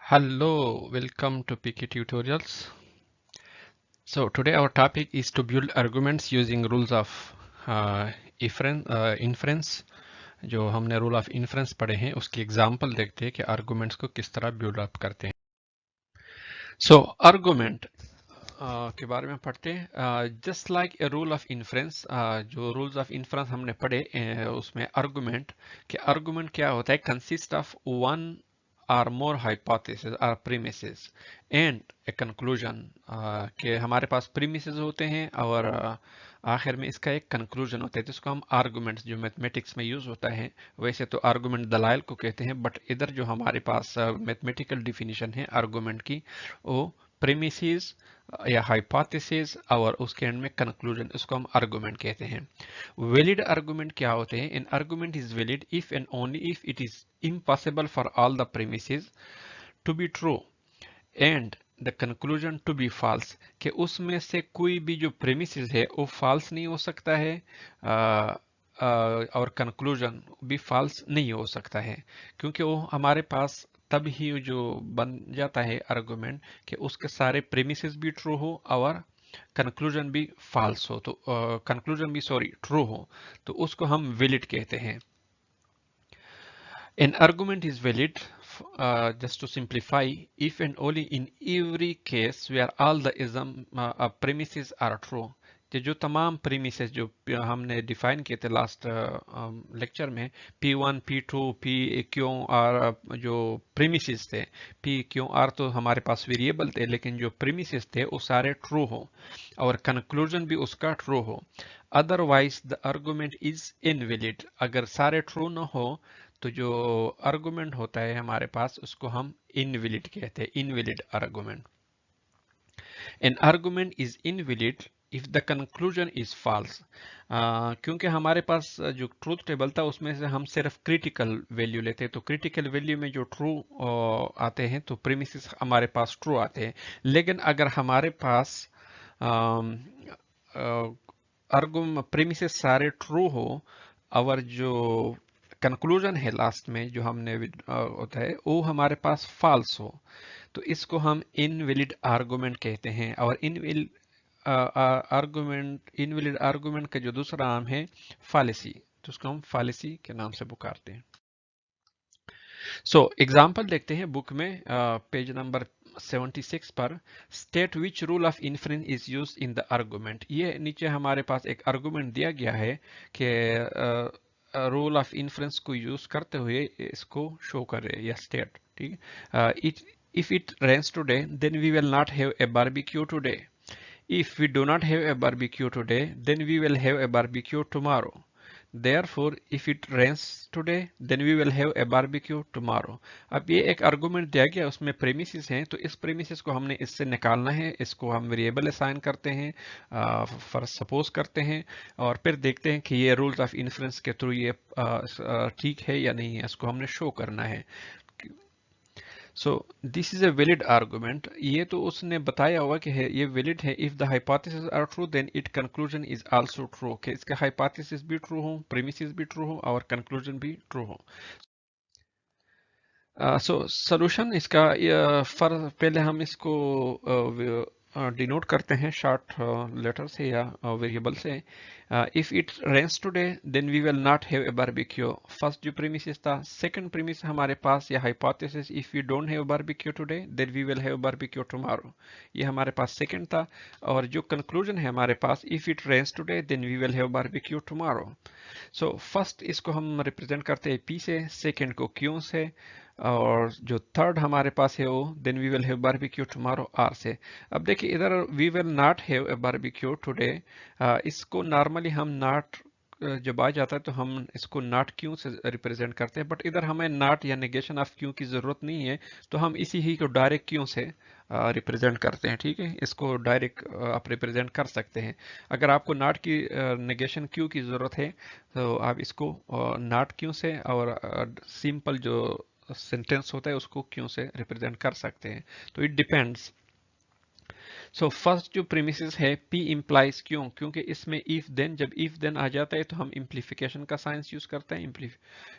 Hello, welcome to PK Tutorials. So today our topic is to build arguments using rules of inference. जो हमने rule of inference पढ़े हैं उसकी example देखते हैं कि arguments को किस तरह build up करते हैं. So argument के बारे में पढ़ते हैं. Just like a rule of inference, जो rules of inference हमने पढ़े उसमें argument कि argument क्या होता है, consist of one or more hypotheses or premises and a conclusion. कि हमारे पास premises होते हैं और आखिर में इसका एक conclusion होता है, जिसको हम arguments जो मैथमेटिक्स में यूज होता है. वैसे तो argument दलाइल को कहते हैं, बट इधर जो हमारे पास मैथमेटिकल डिफिनीशन है argument की, वो premises या हाइपोथेसिस और उसके एंड में कंक्लूजन, उसको हम आर्गुमेंट कहते हैं. वैलिड आर्गुमेंट क्या होते हैं? An argument is valid if and only if it is impossible for all the premises to be true and the conclusion to be false. कि उसमें से कोई भी जो प्रीमिसेस है वो फॉल्स नहीं हो सकता है और कंक्लूजन भी फॉल्स नहीं हो सकता है, क्योंकि वो हमारे पास तब ही जो बन जाता है आर्गुमेंट कि उसके सारे प्रीमिसेस भी ट्रू हो और कंक्लूजन भी फॉल्स हो, तो कंक्लूजन भी ट्रू हो, तो उसको हम वैलिड कहते हैं. An argument is valid, just to simplify, if and only in every case where all the premises are true. जो तमाम प्रीमिसेस जो हमने डिफाइन किए थे लास्ट लेक्चर में, P1, P2, PQR जो प्रीमिसेस थे, PQR तो हमारे पास वेरिएबल थे, लेकिन जो प्रीमिसेस थे वो सारे ट्रू हो और कंक्लूजन भी उसका ट्रू हो. Otherwise the argument is invalid. अगर सारे ट्रू न हो तो जो आर्गुमेंट होता है हमारे पास उसको हम इनवैलिड कहते हैं, invalid argument. An argument is invalid if the conclusion is false. क्योंकि हमारे पास जो ट्रूथ टेबल था उसमें से हम सिर्फ क्रिटिकल वैल्यू लेते हैं, तो क्रिटिकल वैल्यू में जो ट्रू आते हैं तो प्रीमिसेस हमारे पास ट्रू आते हैं. लेकिन अगर हमारे पास प्रीमिसेस सारे ट्रू हो और जो कंक्लूजन है लास्ट में जो हमने होता है वो हमारे पास फॉल्स हो, तो इसको हम इनवैलिड आर्गुमेंट कहते हैं. और इनवैलिड आर्गुमेंट का जो दूसरा नाम है फालेसी, तो उसको हम फालेसी के नाम से पुकारते हैं. सो एग्जाम्पल देखते हैं बुक में पेज नंबर 76 पर. State which rule of inference is used in the argument. ये नीचे हमारे पास एक आर्गुमेंट दिया गया है कि रूल ऑफ इन्फ्रेंस को यूज करते हुए इसको शो करे या स्टेट. ठीक है. If it rains today, then we will not have a barbecue today. If we do not have a barbecue today, then we will have a barbecue tomorrow. Therefore, if it rains today, then we will have a barbecue tomorrow. अब ये एक argument दिया गया, उसमें premises हैं, तो इस premises को हमने इससे निकालना है, इसको हम वेरिएबल असाइन करते हैं, फर्स्ट सपोज करते हैं और फिर देखते हैं कि ये रूल्स ऑफ इन्फ्रेंस के थ्रू ये ठीक है या नहीं है, इसको हमने शो करना है. So this is a valid argument. ये तो उसने बताया होगा कि है ये वैलिड है. If the hypothesis are true then it conclusion is also true. कि इसका हाइपोथेसिस भी ट्रू हो, प्रीमिसेस भी ट्रू हो और कंक्लूजन भी ट्रू हो. सो सोल्यूशन इसका पहले हम इसको डिनोट करते हैं शॉर्ट लेटर से या वेरिएबल से. If it rains today then we will not have a barbecue. First जो प्रीमिस था. सेकंड प्रीमिस हमारे पास या hypothesis, if you don't have barbecue today then we will have barbecue tomorrow. ये हमारे पास सेकंड था. और जो कंक्लूजन है हमारे पास, if it rains today then we will have barbecue tomorrow. So first इसको हम रिप्रेजेंट करते हैं P से, सेकंड को Q से, और जो थर्ड हमारे पास है वो then we will have barbecue tomorrow R से. अब देखिए इधर we will not have a barbecue today, इसको नॉर्मली हम नॉट जब आ जाता है तो हम इसको नॉट क्यों से रिप्रेजेंट करते हैं, बट इधर हमें नॉट या नेगेशन ऑफ क्यों की जरूरत नहीं है, तो हम इसी ही को डायरेक्ट क्यों से रिप्रेजेंट करते हैं. ठीक है, इसको डायरेक्ट आप रिप्रेजेंट कर सकते हैं. अगर आपको नॉट की नेगेशन क्यों की जरूरत है तो आप इसको नॉट क्यों से और सिंपल जो सेंटेंस होता है उसको क्यों से रिप्रेजेंट कर सकते हैं. तो इट डिपेंड्स. सो फर्स्ट जो प्रीमिसेस है P इम्प्लाइज क्यों, क्योंकि इसमें इफ देन, जब इफ देन आ जाता है तो हम इम्प्लीफिकेशन का साइंस यूज करते हैं.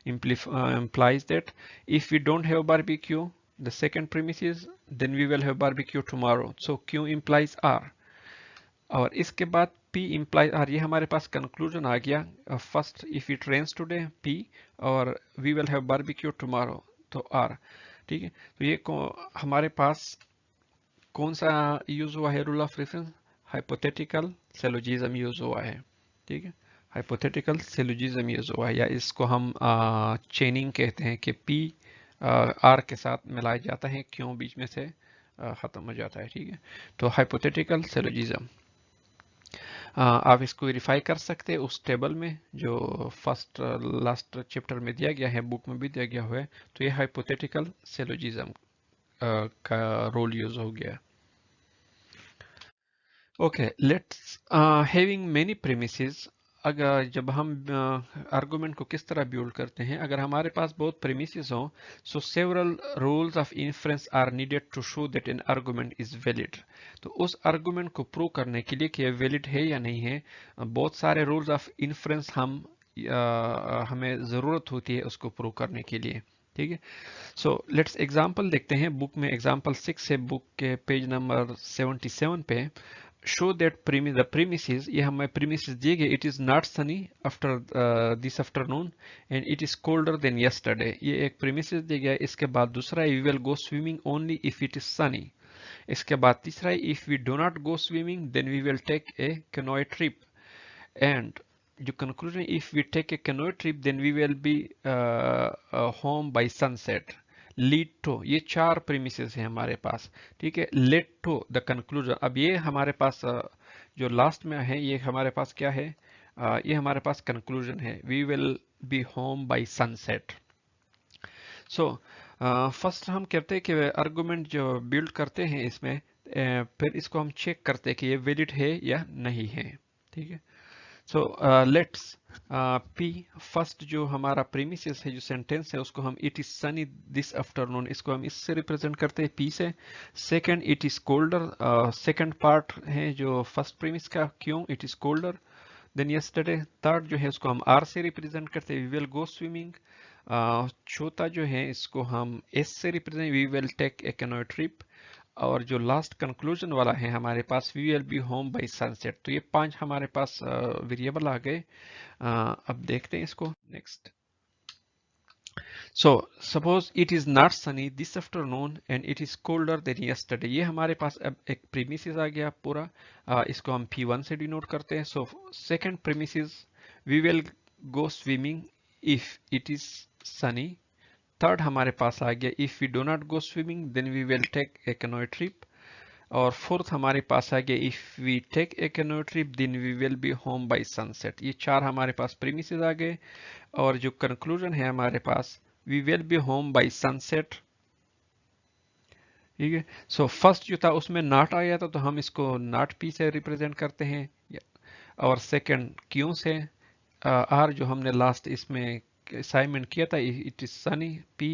Implies that if we don't have barbecue the second premise is then we will have barbecue tomorrow. So Q implies R. और इसके बाद P implies R. ये हमारे पास conclusion आ गया. First, if it rains today, P, और we will have barbecue tomorrow, तो R. ठीक है. तो ये हमारे पास कौन सा यूज हुआ है rule of reference? Hypothetical syllogism use हुआ है. ठीक है. हाइपोथेटिकल सिलोजिज्म यूज हुआ है, या इसको हम चेनिंग कहते हैं कि P R के साथ मिलाया जाता है, क्यों बीच में से खत्म हो जाता है. ठीक है. तो हाइपोथेटिकल सिलोजिज्म आप इसको वेरीफाई कर सकते हैं उस टेबल में जो फर्स्ट लास्ट चैप्टर में दिया गया है, बुक में भी दिया गया हुआ है. तो ये हाइपोथेटिकल सिलोजिज्म का रोल यूज हो गया. Okay, let's having many premises. अगर जब हम आर्गुमेंट को किस तरह बिल्ड करते हैं, अगर हमारे पास बहुत प्रीमिसेस हो, so several rules of inference are needed to show that an argument is valid. तो उस आर्गुमेंट को प्रूव करने के लिए कि ये वैलिड है या नहीं है, बहुत सारे रूल्स ऑफ इन्फ्रेंस हमें ज़रूरत होती है उसको प्रूव करने के लिए. ठीक है. सो लेट्स एग्जांपल देखते हैं. बुक में एग्जांपल 6 है, बुक के पेज नंबर 77 पे. Show that the premises, ये हमें premises दिए गए. It is not sunny after this afternoon and it is colder than yesterday. ये एक premises दिया गया. इसके बाद दूसरा है, we will go swimming only if it is sunny. इसके बाद तीसरा है, if we do not go swimming then we will take a canoe trip. And जो conclusion है, if we take a canoe trip then we will be home by sunset. Lead to, ये चार premises है हमारे पास. ठीक है. Led to the conclusion. अब ये हमारे पास जो लास्ट में है, ये हमारे पास क्या है? ये हमारे पास कंक्लूजन है, we will be home by sunset. So first हम कहते हैं कि आर्गुमेंट जो बिल्ड करते हैं इसमें, फिर इसको हम चेक करते हैं कि ये वैलिड है या नहीं है. ठीक है. सो लेट्स P फर्स्ट जो हमारा प्रीमिसेस है, जो सेंटेंस है, उसको हम it is sunny this afternoon, इसको हम इससे रिप्रेजेंट करते हैं P से. Second, it is colder, second part है जो फर्स्ट प्रीमिस का, क्यों it is colder than yesterday. Third जो है उसको हम R से रिप्रेजेंट करते हैं, वी विल गो स्विमिंग. चौथा जो है इसको हम S से represent, we will take a canoe trip. और जो लास्ट कंक्लूजन वाला है हमारे पास, we will be home by sunset. तो ये 5 हमारे पास वेरिएबल आ गए. अब देखते हैं इसको next. So suppose it is not sunny this afternoon and it is colder than yesterday. ये हमारे पास अब एक प्रीमिसेस आ गया पूरा. इसको हम P1 से डिनोट करते हैं. So second premises, we will go swimming if it is sunny. Third हमारे पास आ गया, if we do not go swimming then we will take a canoe trip. और फोर्थ हमारे पास आ गया, if we take a canoe trip then we will be home by sunset. ये चार हमारे पास प्रीमिसेस आ गए. और जो कंक्लूजन है हमारे पास, we will be home by sunset. ठीक है. सो फर्स्ट जो था उसमें नॉट आया था, तो हम इसको नॉट P से रिप्रेजेंट करते हैं. और सेकंड क्यों से R जो हमने लास्ट इसमें असाइनमेंट किया था, इट इज सनी P,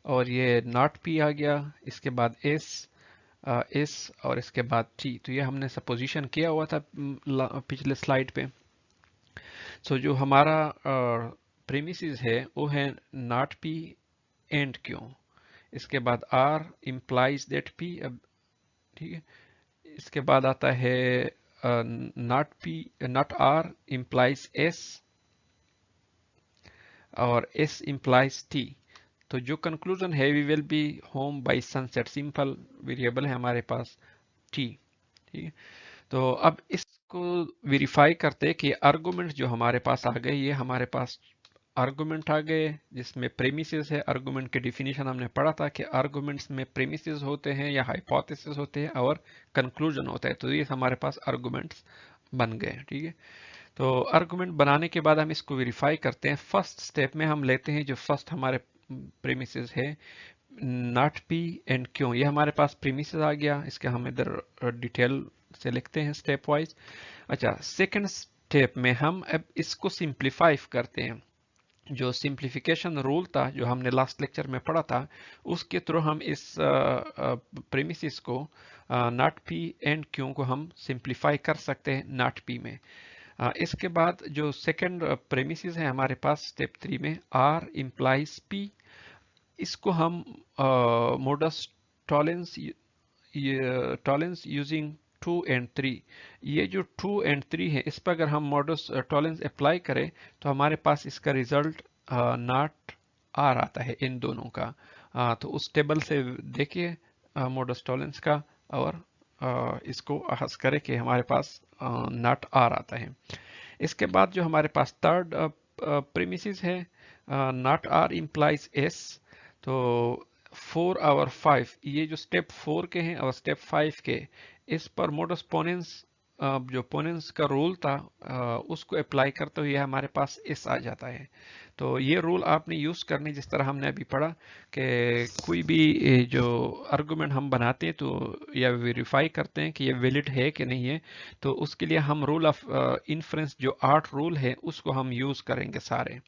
और ये नॉट P आ गया. इसके बाद S और इसके बाद T. तो ये हमने सपोजिशन किया हुआ था पिछले स्लाइड पे. सो जो हमारा प्रीमिसेस है वो है नॉट P एंड क्यों. इसके बाद R implies that P. अब ठीक है. इसके बाद आता है नॉट R implies S और S implies T. तो जो कंक्लूजन है, we will be home by sunset, simple variable है हमारे पास T. ठीक है. तो अब इसको वेरीफाई करते हैं कि आर्गुमेंट जो हमारे पास आ गए, ये हमारे पास आर्गुमेंट आ गए जिसमें प्रीमिसेस है. आर्गुमेंट की डिफिनीशन हमने पढ़ा था कि आर्गुमेंट्स में प्रीमिसेस होते हैं या हाइपोथेसिस होते हैं और कंक्लूजन होता है. तो ये हमारे पास आर्गुमेंट्स बन गए. ठीक है. तो आर्गुमेंट बनाने के बाद हम इसको वेरीफाई करते हैं. फर्स्ट स्टेप में हम लेते हैं जो फर्स्ट हमारे प्रीमिसेस है, नॉट P एंड क्यों. ये हमारे पास प्रीमिसेस आ गया. इसके हम इधर डिटेल से लिखते हैं स्टेप वाइज. अच्छा, सेकंड स्टेप में हम अब इसको सिंप्लीफाई करते हैं. जो सिंप्लीफिकेशन रूल था जो हमने लास्ट लेक्चर में पढ़ा था, उसके थ्रू हम इस प्रीमिसेस को नॉट P एंड क्यों को हम सिंप्लीफाई कर सकते हैं नॉट P में. इसके बाद जो सेकंड प्रीमिसेस है हमारे पास स्टेप 3 में, R implies P. इसको हम मोडस टॉलेंस यूजिंग 2 and 3, ये जो 2 and 3 है इस पर अगर हम मॉडस टॉलेंस अप्लाई करें तो हमारे पास इसका रिजल्ट नॉट आर आता है इन दोनों का। तो उस टेबल से देखिए मॉडस टॉलेंस का और इसको अहस करें कि हमारे पास नॉट आर आता है। इसके बाद जो हमारे पास थर्ड प्रीमिसिस है नॉट आर इम्प्लाइज एस। तो 4 और 5 ये जो स्टेप 4 के हैं और स्टेप 5 के इस पर मोडस पोनेंस जो पोनेंस का रूल था उसको अप्लाई करते हुए हमारे पास एस आ जाता है। तो ये रूल आपने यूज करनी जिस तरह हमने अभी पढ़ा कि कोई भी जो आर्गुमेंट हम बनाते हैं तो या वेरीफाई करते हैं कि ये वैलिड है कि नहीं है, तो उसके लिए हम रूल ऑफ इन्फ्रेंस जो 8 रूल है उसको हम यूज करेंगे सारे।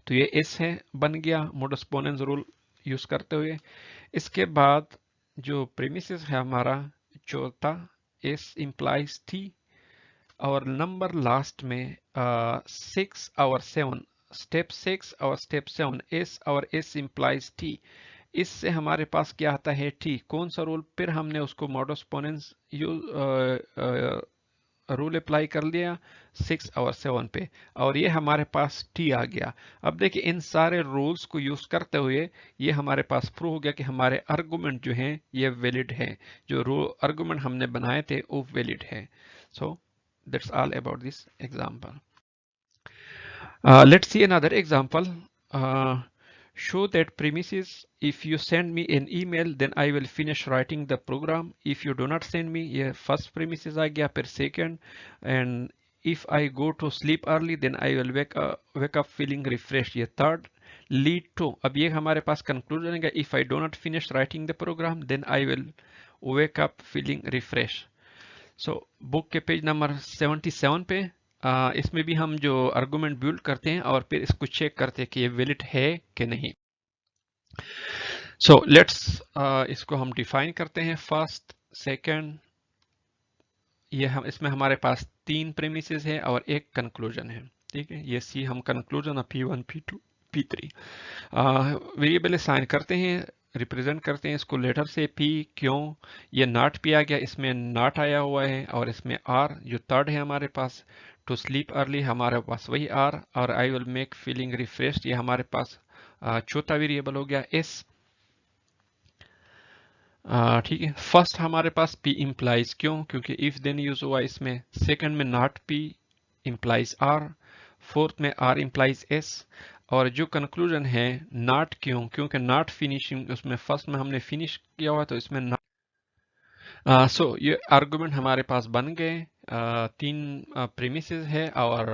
तो ये एस है बन गया मोडस पोनेंस रूल यूज करते हुए। इसके बाद जो प्रीमिसेस है हमारा चौथा एस इंप्लाइज थी और नंबर लास्ट में 6 और 7 स्टेप 6 और स्टेप 7 एस और एस इंप्लाइज टी। इससे हमारे पास क्या आता है टी, कौन सा रूल, फिर हमने उसको मॉडस पोनेंस रूल अप्लाई कर लिया 6 और 7 पे और ये हमारे पास टी आ गया। अब देखिए इन सारे रूल्स को यूज करते हुए ये हमारे पास प्रूव हो गया कि हमारे आर्गुमेंट जो हैं ये वैलिड है, जो आर्गुमेंट हमने बनाए थे वो वैलिड है। So that's all about this example. Let's see another example. Show that premises, if you send me an email then I will finish writing the program. If you do not send me, ये first premises आ गया, फिर second, and if I go to sleep early then I will wake up feeling refreshed, ये third, lead to, अब ये हमारे पास conclusion है, if I do not finish writing the program then I will wake up feeling refreshed. So book के page number 77 पे इसमें भी हम जो आर्गुमेंट बिल्ड करते हैं और फिर इसको चेक करते हैं कि ये वैलिड है कि नहीं। सो लेट्स इसको हम डिफाइन करते हैं फर्स्ट सेकंड। ये हम इसमें हमारे पास 3 प्रेमिसेस है और एक कंक्लूजन है, ठीक है। ये सी हम conclusion P1 P2 P3 variable assign करते हैं, रिप्रेजेंट करते हैं इसको लेटर से P। क्यों ये नॉट P आ गया, इसमें नॉट आया हुआ है, और इसमें R जो थर्ड है हमारे पास, टू स्लीप अर्ली हमारे पास वही R, और I will make feeling refreshed ये हमारे पास चौथा वेरिएबल हो गया S। ठीक है। फर्स्ट हमारे पास P इम्प्लाइज क्यों, क्योंकि इफ देन यूज हुआ इसमें। सेकंड में not P implies R, fourth में R इम्प्लाइज S, और जो कंक्लूजन है नॉट क्यों, क्योंकि नॉट फिनिशिंग उसमें फर्स्ट में हमने फिनिश किया हुआ तो इसमें नॉट। सो ये आर्गुमेंट हमारे पास बन गए, 3 प्रीमिसेस है और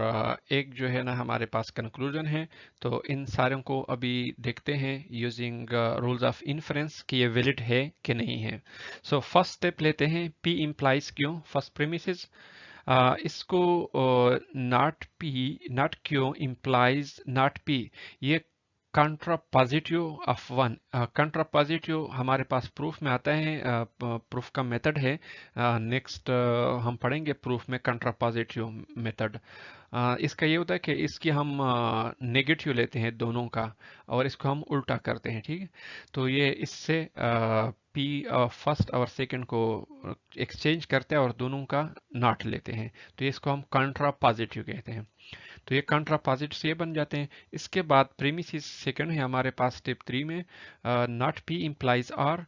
एक जो है ना हमारे पास कंक्लूजन है। तो इन सारों को अभी देखते हैं यूजिंग रूल्स ऑफ इन्फरेंस कि ये वैलिड है कि नहीं है। सो फर्स्ट स्टेप लेते हैं P इम्प्लाइज क्यों, फर्स्ट प्रीमिसेस। इसको नॉट क्यों इम्प्लाइज नॉट P, ये कंट्रापोजिटिव ऑफ वन। कंट्रापोजिटिव हमारे पास प्रूफ में आता है, प्रूफ का मेथड है। नेक्स्ट हम पढ़ेंगे प्रूफ में कंट्रापोजिटिव मेथड। इसका ये होता है कि इसकी हम नेगेटिव लेते हैं दोनों का और इसको हम उल्टा करते हैं, ठीक है। तो ये इससे P फर्स्ट और सेकंड को एक्सचेंज करते हैं और दोनों का नॉट लेते हैं, तो इसको हम कंट्रापोजिटिव कहते हैं। तो ये कंट्रापोजिट से बन जाते हैं। इसके बाद प्रीमिसिस सेकंड है हमारे पास स्टेप 3 में, नॉट P इम्प्लाइज R,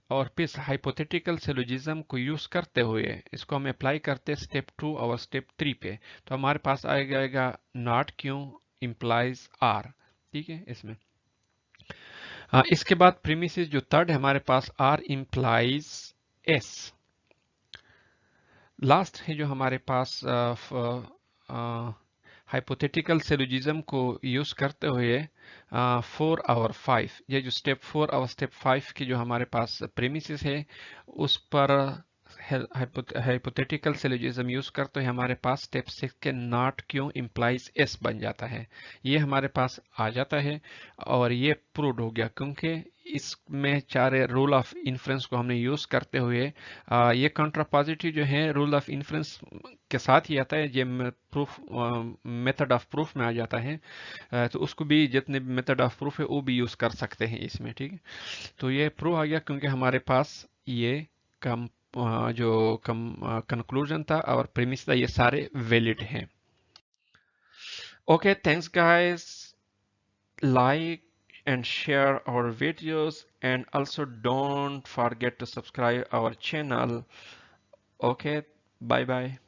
और फिर हाइपोथेटिकल सिलोजिज्म को यूज करते हुए इसको हम अप्लाई करते हैं स्टेप 2 और स्टेप 3 पे। तो हमारे पास आ जाएगा नॉट क्यों इम्प्लाइज R, ठीक है इसमें। इसके बाद प्रीमिसिस जो थर्ड है हमारे पास R इम्प्लाइज S। लास्ट है जो हमारे पास हाइपोथेटिकल सिलोजिज्म को यूज करते हुए 4 और 5, ये जो स्टेप 4 और स्टेप 5 की जो हमारे पास प्रीमिसेस है उस पर हाइपोथेटिकल सिलोजिज्म यूज करते हुए हमारे पास स्टेप 6 के नॉट क्यों इम्प्लाइज S बन जाता है। ये हमारे पास आ जाता है और ये प्रूव हो गया क्योंकि इसमें चार रूल ऑफ इन्फ्रेंस को हमने यूज करते हुए ये कंट्रापॉजिटिव जो है रूल ऑफ इन्फ्रेंस के साथ ही आता है, ये प्रूफ मेथड ऑफ प्रूफ में आ जाता है। तो उसको भी जितने मेथड ऑफ प्रूफ है वो भी यूज कर सकते हैं इसमें, ठीक है। तो ये प्रूव आ गया क्योंकि हमारे पास ये कम जो कंक्लूजन था और प्रीमिस था ये सारे वैलिड हैं। Okay, thanks guys, like and share our videos, and also don't forget to subscribe our channel. Okay, bye bye.